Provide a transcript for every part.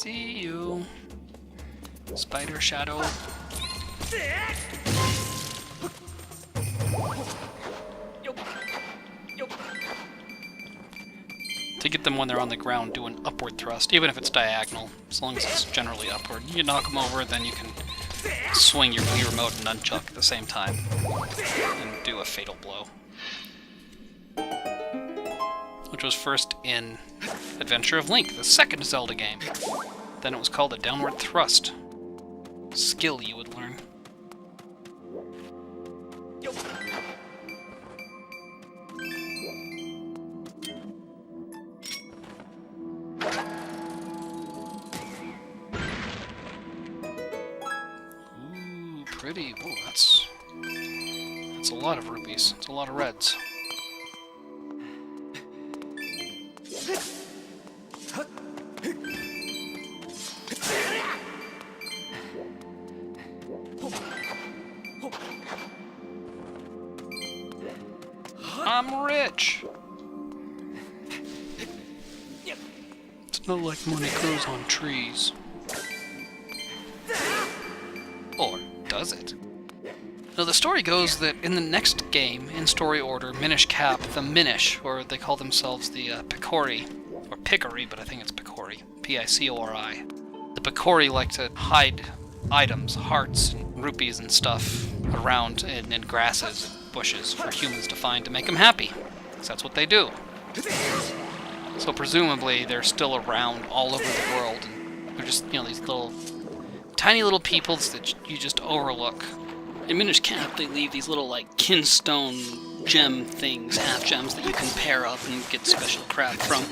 see you. Spider shadow. To get them when they're on the ground, do an upward thrust, even if it's diagonal, as long as it's generally upward. You knock them over, then you can swing your Wii remote and nunchuck at the same time, and do a fatal blow. Which was first in Adventure of Link, the second Zelda game. Then it was called a downward thrust. Skill you would learn. Ooh, pretty. Whoa, that's a lot of rupees. It's a lot of reds. I'm rich! It's not like money grows on trees. Or does it? Now the story goes that in the next game, in story order, Minish Cap, the Minish, or they call themselves the Picori, or Picori, but I think it's Picori, P-I-C-O-R-I. The Picori like to hide items, hearts, and rupees and stuff around in grasses and bushes for humans to find to make them happy. Because that's what they do. So presumably they're still around all over the world, and they're just, you know, these little, tiny little peoples that you just overlook. In Minish Cap, they leave these little, like, kinstone gem things, half gems that you can pair up and get special crap from.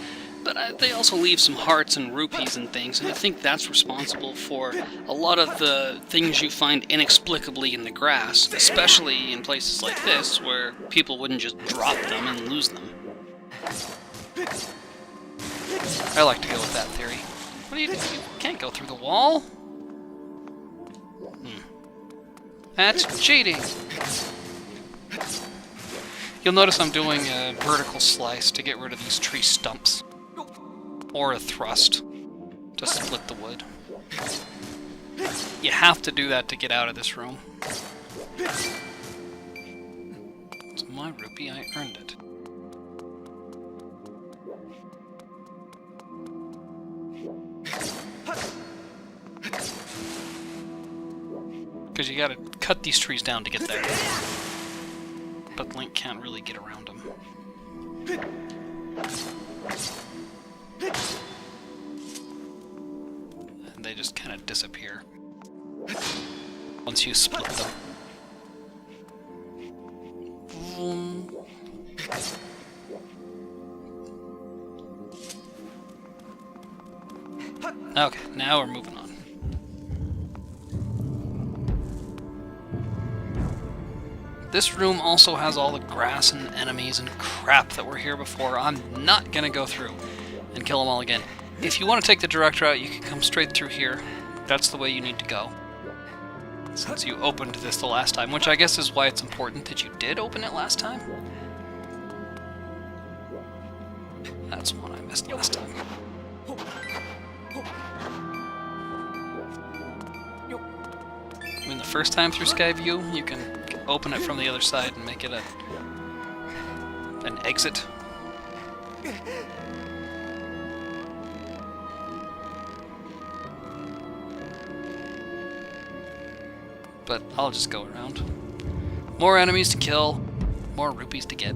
But they also leave some hearts and rupees and things, and I think that's responsible for a lot of the things you find inexplicably in the grass, especially in places like this, where people wouldn't just drop them and lose them. I like to go with that theory. What do you do? You can't go through the wall. That's cheating! You'll notice I'm doing a vertical slice to get rid of these tree stumps. Or a thrust to split the wood. You have to do that to get out of this room. It's my rupee, I earned it. Because you gotta cut these trees down to get there. But Link can't really get around them. And they just kind of disappear once you split them. Okay, now we're moving on. This room also has all the grass and enemies and crap that were here before. I'm not gonna go through and kill them all again. If you want to take the direct route, you can come straight through here. That's the way you need to go. Since you opened this the last time, which I guess is why it's important that you did open it last time. That's one I missed last time. I mean, the first time through Skyview, you can open it from the other side and make it an exit. But I'll just go around. More enemies to kill, more rupees to get.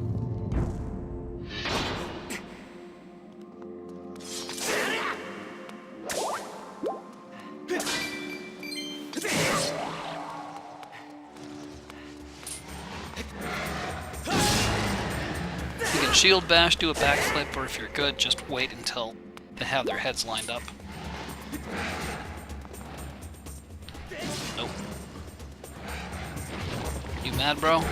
You can shield bash, do a backflip, or if you're good, just wait until they have their heads lined up. Nope. You mad, bro?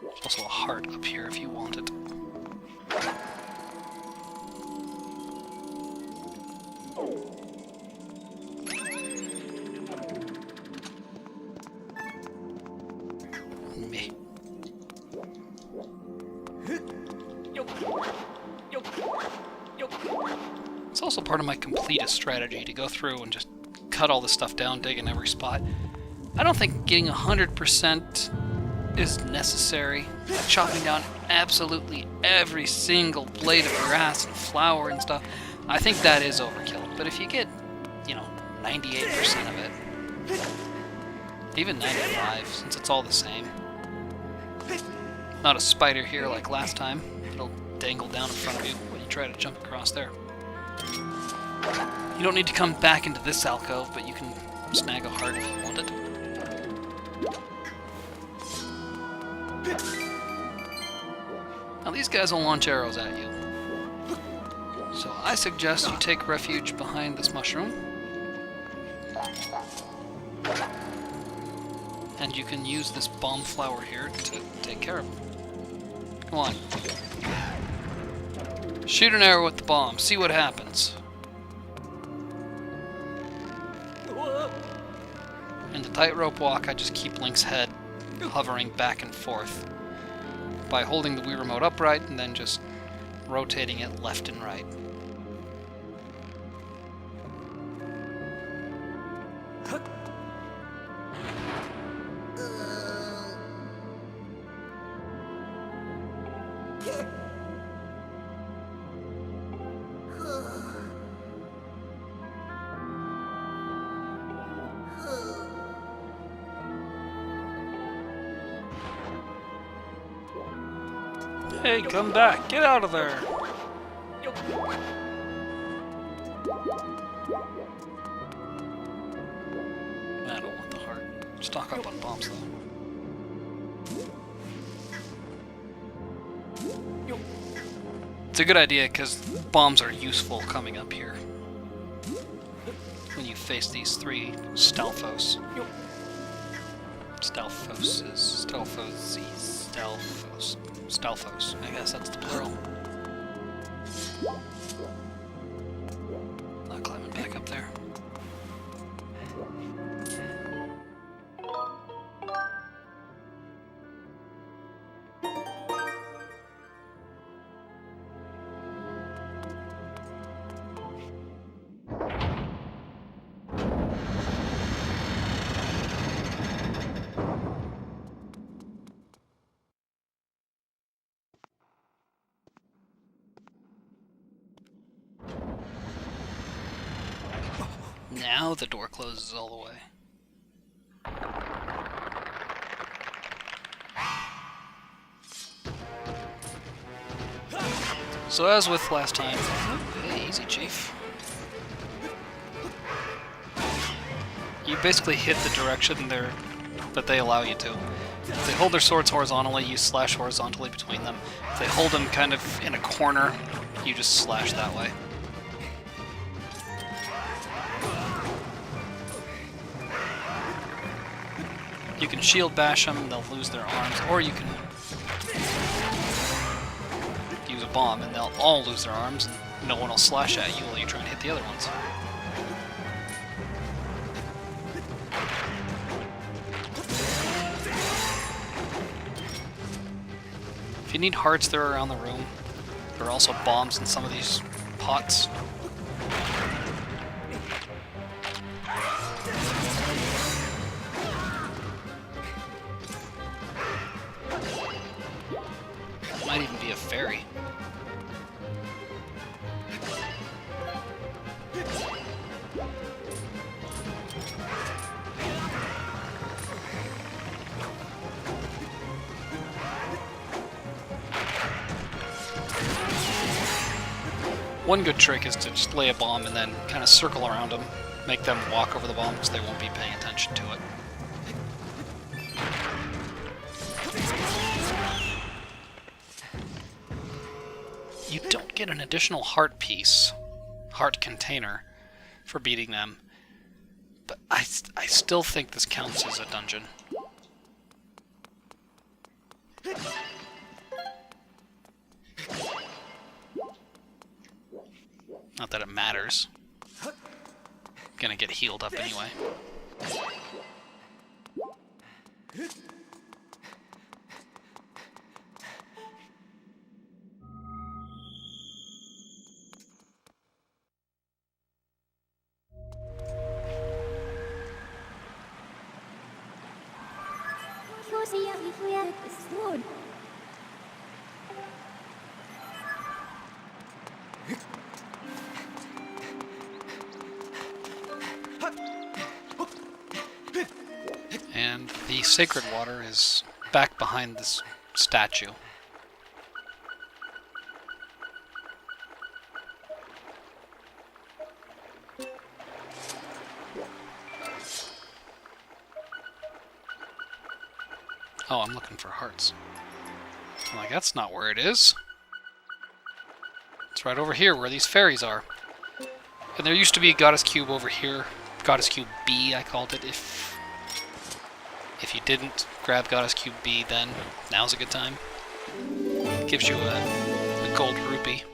There's also a heart up here if you want it. Me. It's also part of my completist strategy to go through and just cut all this stuff down, dig in every spot. I don't think getting 100% is necessary. Like chopping down absolutely every single blade of grass and flower and stuff, I think that is overkill. But if you get, 98% of it, even 95, since it's all the same. Not a spider here like last time. It'll dangle down in front of you when you try to jump across there. You don't need to come back into this alcove, but you can snag a heart if you want it. Now these guys will launch arrows at you. So I suggest you take refuge behind this mushroom. And you can use this bomb flower here to take care of them. Come on. Shoot an arrow with the bomb, see what happens. In the tightrope walk, I just keep Link's head hovering back and forth by holding the Wii Remote upright and then just rotating it left and right. Hey, come back! Get out of there! I don't want the heart. Stock up on bombs, though. It's a good idea, because bombs are useful coming up here. When you face these three Stalfos. Stalfos. I guess that's the plural. Not climbing back up there. Now the door closes all the way. So as with last time, hey, easy, Chief. You basically hit the direction that they allow you to. If they hold their swords horizontally, you slash horizontally between them. If they hold them kind of in a corner, you just slash that way. You can shield bash them, and they'll lose their arms, or you can use a bomb, and they'll all lose their arms, and no one will slash at you while you try and hit the other ones. If you need hearts, they're around the room. There are also bombs in some of these pots. Might even be a fairy. One good trick is to just lay a bomb and then kind of circle around them, make them walk over the bomb because they won't be paying attention to it. You don't get an additional heart piece, heart container, for beating them, but I still think this counts as a dungeon. Not that it matters. Gonna get healed up anyway. And the sacred water is back behind this statue. Oh, I'm looking for hearts. I'm like, that's not where it is. It's right over here where these fairies are. And there used to be a Goddess Cube over here. Goddess Cube B, I called it. If you didn't grab Goddess Cube B, then now's a good time. It gives you a gold rupee.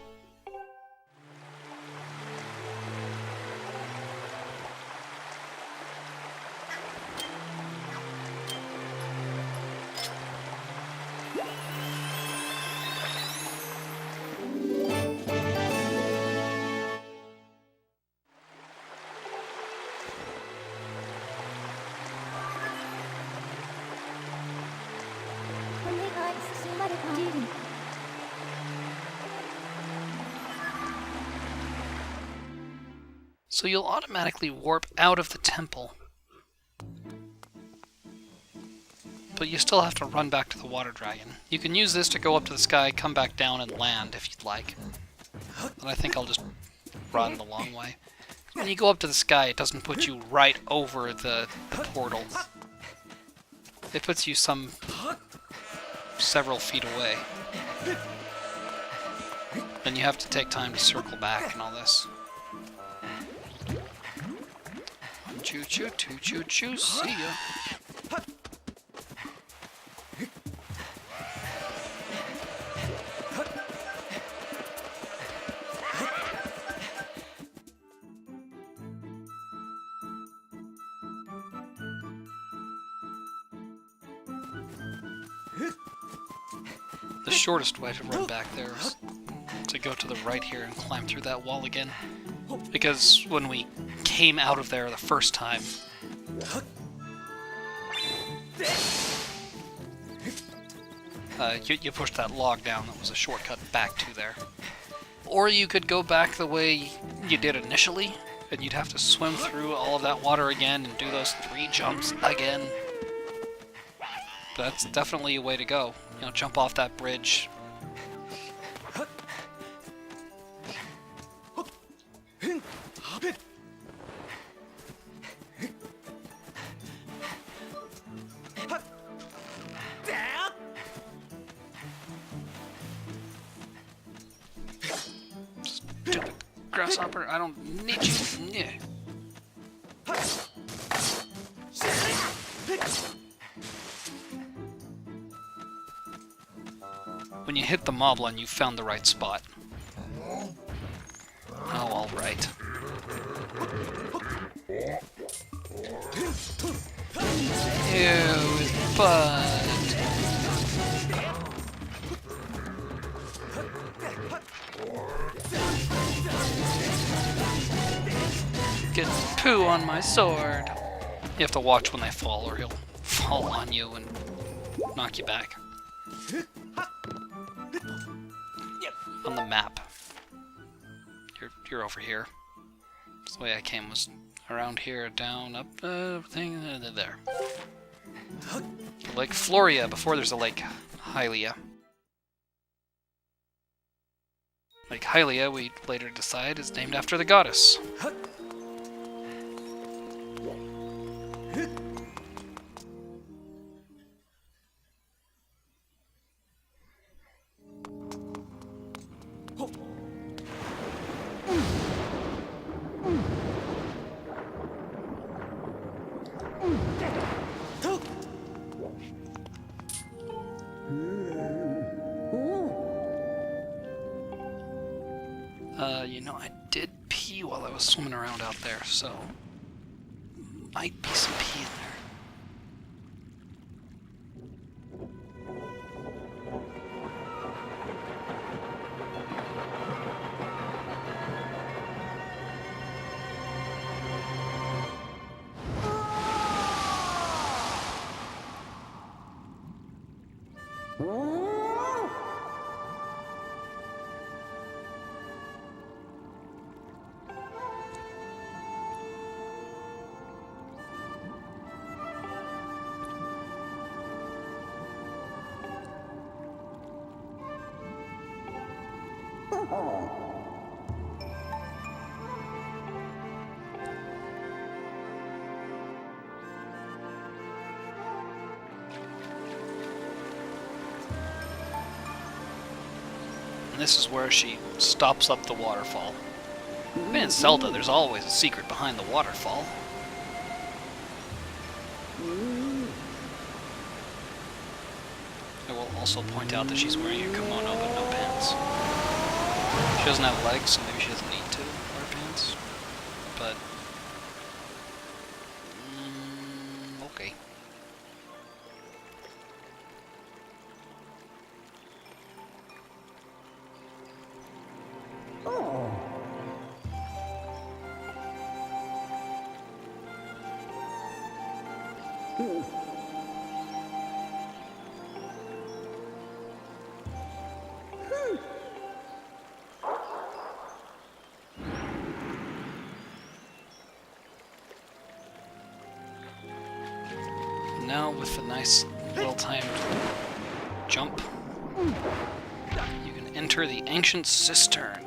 So you'll automatically warp out of the temple. But you still have to run back to the water dragon. You can use this to go up to the sky, come back down, and land if you'd like. But I think I'll just run the long way. When you go up to the sky, it doesn't put you right over the portal. It puts you several feet away. And you have to take time to circle back and all this. Choo choo, choo choo choo, see ya. The shortest way to run back there is to go to the right here and climb through that wall again. Because when we came out of there the first time, you pushed that log down. That was a shortcut back to there. Or you could go back the way you did initially, and you'd have to swim through all of that water again and do those 3 jumps again. But that's definitely a way to go. You know, jump off that bridge. Stupid grasshopper, I don't need you. Yeah. When you hit the moblin, you found the right spot. Oh, alright. Ew, his butt. Get poo on my sword. You have to watch when they fall, or he'll fall on you and knock you back. On the map. You're over here. So the way I came was around here, down, up, thing, there. Lake Floria, before there's a Lake Hylia. Lake Hylia, we later decide, is named after the goddess. You know, I did pee pee while I was swimming around out there, so might be some pee in there. And this is where she stops up the waterfall. In Zelda, there's always a secret behind the waterfall. I will also point out that she's wearing a kimono but no pants. She doesn't have legs, so maybe she doesn't need to wear pants. But okay. Now with a nice well-timed jump, you can enter the ancient cistern.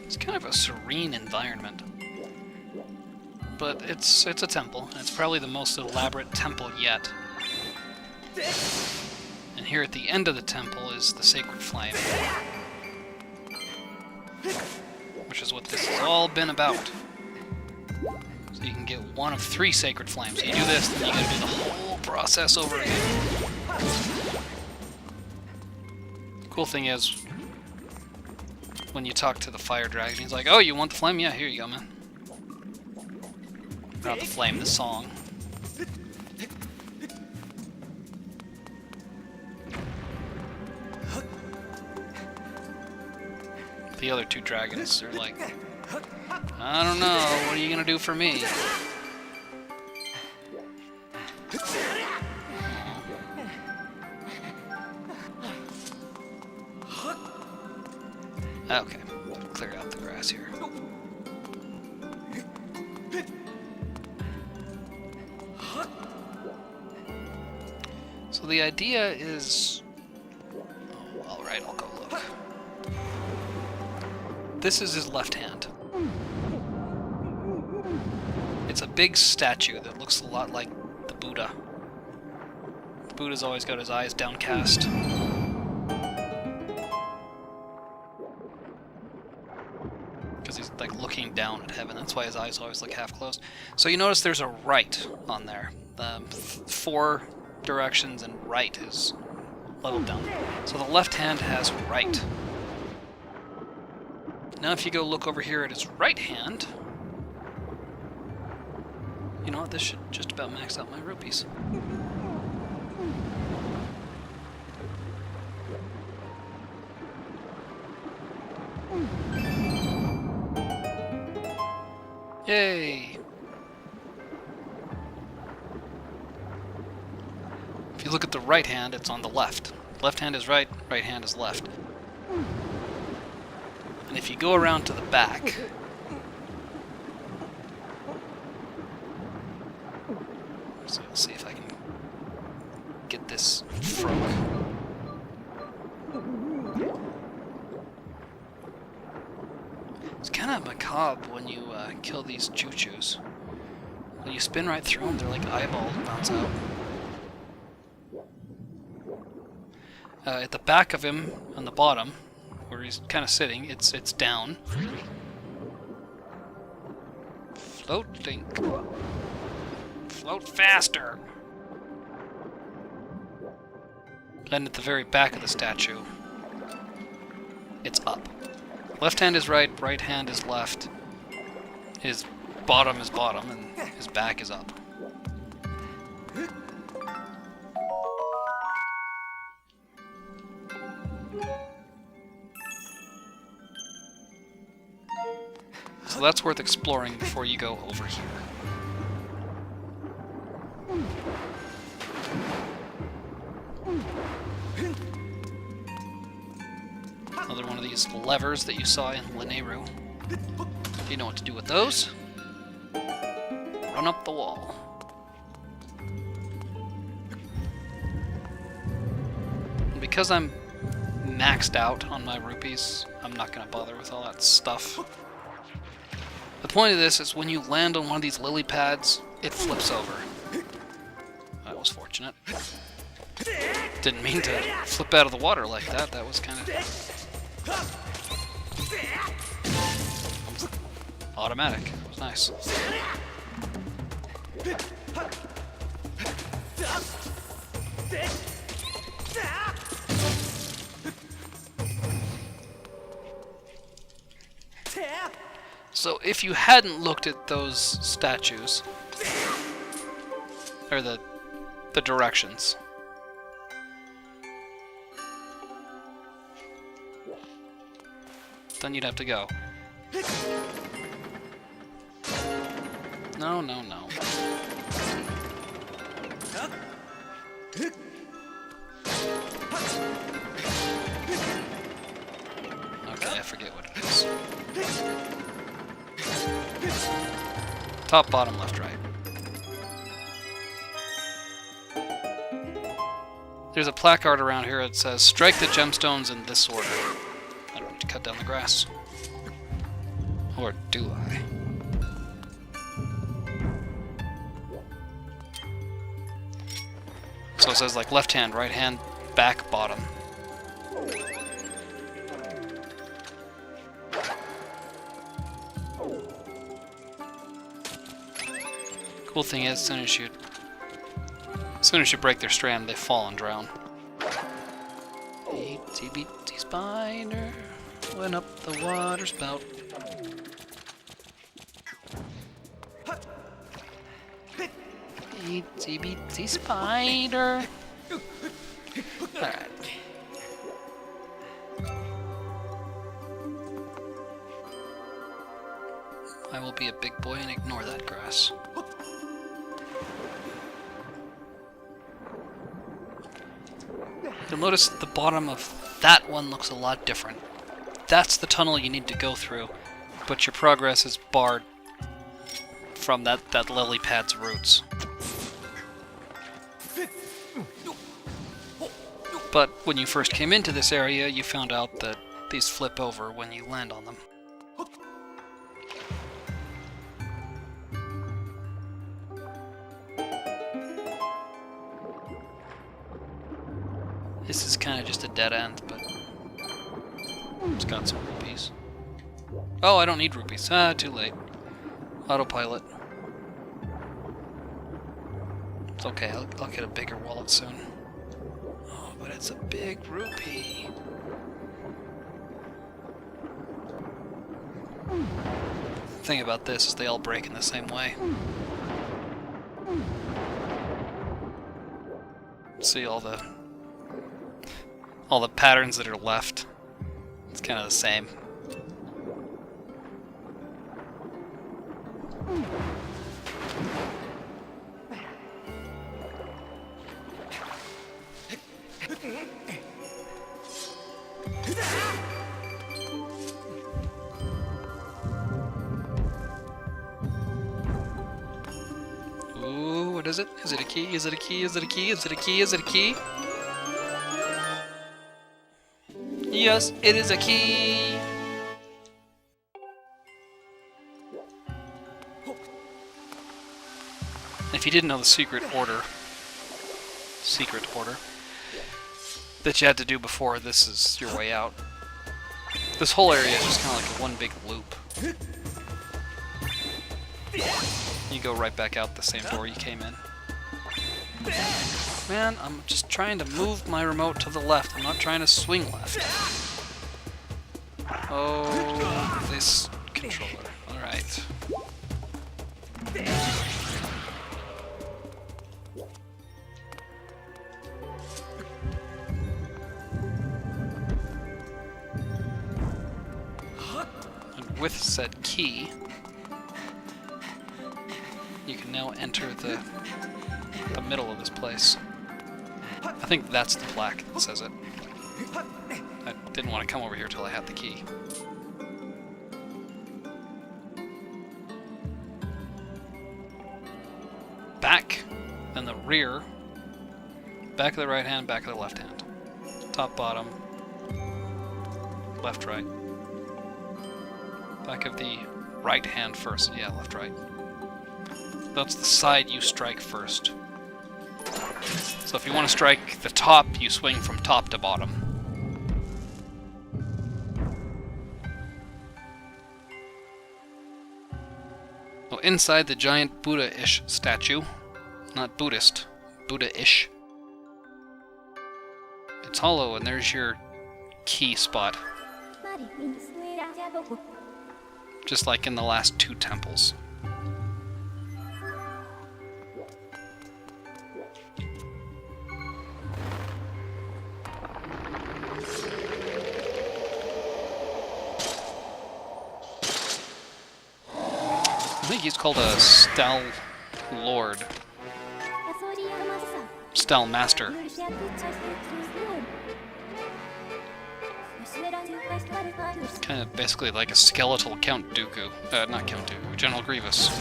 It's kind of a serene environment, but it's a temple, and it's probably the most elaborate temple yet. And here at the end of the temple is the sacred flame, which is what this has all been about. So you can get one of 3 sacred flames. So you do this, then you gotta do the whole process over again. Cool thing is, when you talk to the fire dragon, he's like, "Oh, you want the flame? Yeah, here you go, man." Not the flame, the song. The other 2 dragons are like, "I don't know, what are you gonna do for me?" Okay, clear out the grass here. So the idea is... Oh, alright, I'll go look. This is his left hand. It's a big statue that looks a lot like the Buddha. The Buddha's always got his eyes downcast. Because he's like looking down at heaven. That's why his eyes always look half closed. So you notice there's a right on there. 4 directions and right is leveled down. So the left hand has right. Now if you go look over here at his right hand, you know what, this should just about max out my rupees. Yay! If you look at the right hand, it's on the left. Left hand is right, right hand is left. And And if you go around to the back... So let's see if I can get this frog. It's kind of macabre when you kill these choo-choos. When you spin right through them, they're like eyeballs bounce out. At the back of him, on the bottom, where he's kind of sitting, it's down. Floating. Float faster! And at the very back of the statue, it's up. Left hand is right, right hand is left. His bottom is bottom, and his back is up. So that's worth exploring before you go over here. Another one of these levers that you saw in Lineru. You know what to do with those. Run up the wall. And because I'm maxed out on my rupees, I'm not going to bother with all that stuff. The point of this is when you land on one of these lily pads, it flips over. That was fortunate. Didn't mean to flip out of the water like that. That was kind of automatic. It was nice. So if you hadn't looked at those statues, or the directions, then you'd have to go. No, no, no. Okay, I forget what it is. Top, bottom, left, right. There's a placard around here that says, strike the gemstones in this order. I don't need to cut down the grass. Or do I? So it says like left hand, right hand, back, bottom. Cool thing is, as soon as you break their strand, they fall and drown. Itsy bitsy spider went up the water spout. Itsy bitsy spider. Alright. I will be a big boy and ignore that grass. You'll notice the bottom of that one looks a lot different. That's the tunnel you need to go through, but your progress is barred from that lily pad's roots. But when you first came into this area, you found out that these flip over when you land on them. This is kind of just a dead end, but it's got some rupees. Oh, I don't need rupees. Ah, too late. Autopilot. It's okay, I'll get a bigger wallet soon. Oh, but it's a big rupee. The thing about this is they all break in the same way. See all the patterns that are left. It's kind of the same. What is it? Is it a key? Is it a key? Is it a key? Is it a key? Is it a key? Yes, it is a key! If you didn't know the secret order that you had to do before, this is your way out. This whole area is just kind of like one big loop. You go right back out the same door you came in. Man, I'm just trying to move my remote to the left. I'm not trying to swing left. Oh, this controller. Alright. And with said key, you can now enter the middle of this place. I think that's the plaque that says it. I didn't want to come over here till I had the key. Back, then the rear, back of the right hand, back of the left hand. Top, bottom, left, right. Back of the right hand first, yeah, left, right. That's the side you strike first. So if you want to strike the top, you swing from top to bottom. Oh, inside the giant Buddha-ish statue, not Buddhist, Buddha-ish. It's hollow, and there's your key spot. Just like in the last two temples. I think he's called a Stal Lord. Stal Master. Kind of basically like a skeletal Count Dooku. Not Count Dooku, General Grievous.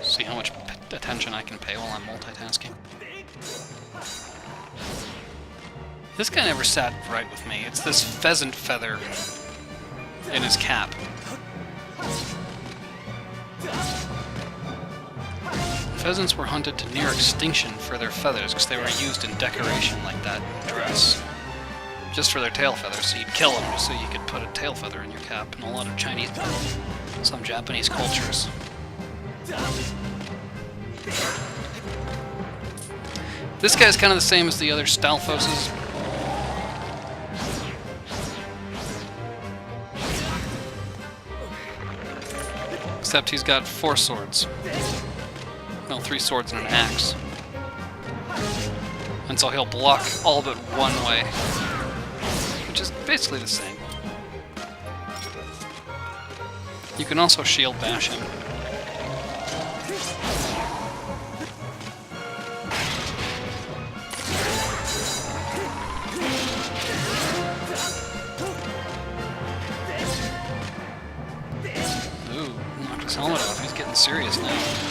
See how much attention I can pay while I'm multitasking. This guy never sat right with me. It's this pheasant feather in his cap. Pheasants were hunted to near extinction for their feathers because they were used in decoration like that dress. Just for their tail feathers, so you'd kill them just so you could put a tail feather in your cap in a lot of Chinese, some Japanese cultures. This guy's kind of the same as the other Stalfoses. Except he's got 4 swords. Well, 3 swords and an axe. And so he'll block all but one way. Which is basically the same. You can also shield bash him. Ooh, knocked his helmet off. He's getting serious now.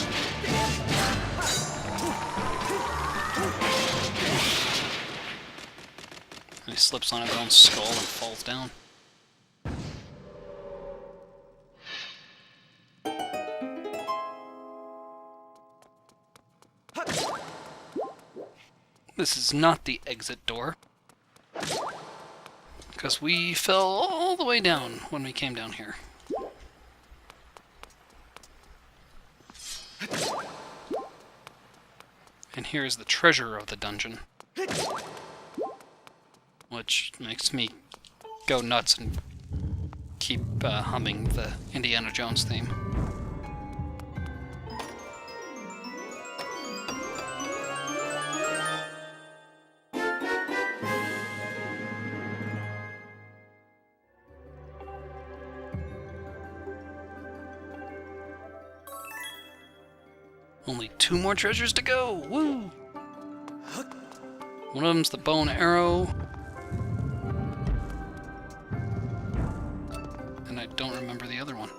And he slips on his own skull and falls down. This is not the exit door, because we fell all the way down when we came down here. And here's the treasure of the dungeon, which makes me go nuts and keep humming the Indiana Jones theme. Only 2 more treasures to go! Woo! One of them's the bow and arrow. And I don't remember the other one.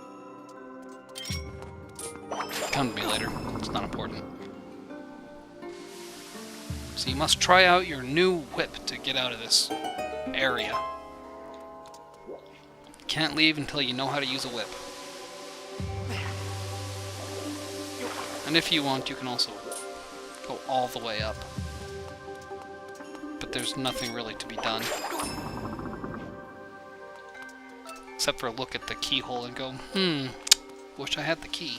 Come to me later. It's not important. So you must try out your new whip to get out of this area. Can't leave until you know how to use a whip. And if you want, you can also go all the way up. But there's nothing really to be done. Except for look at the keyhole and go, wish I had the key.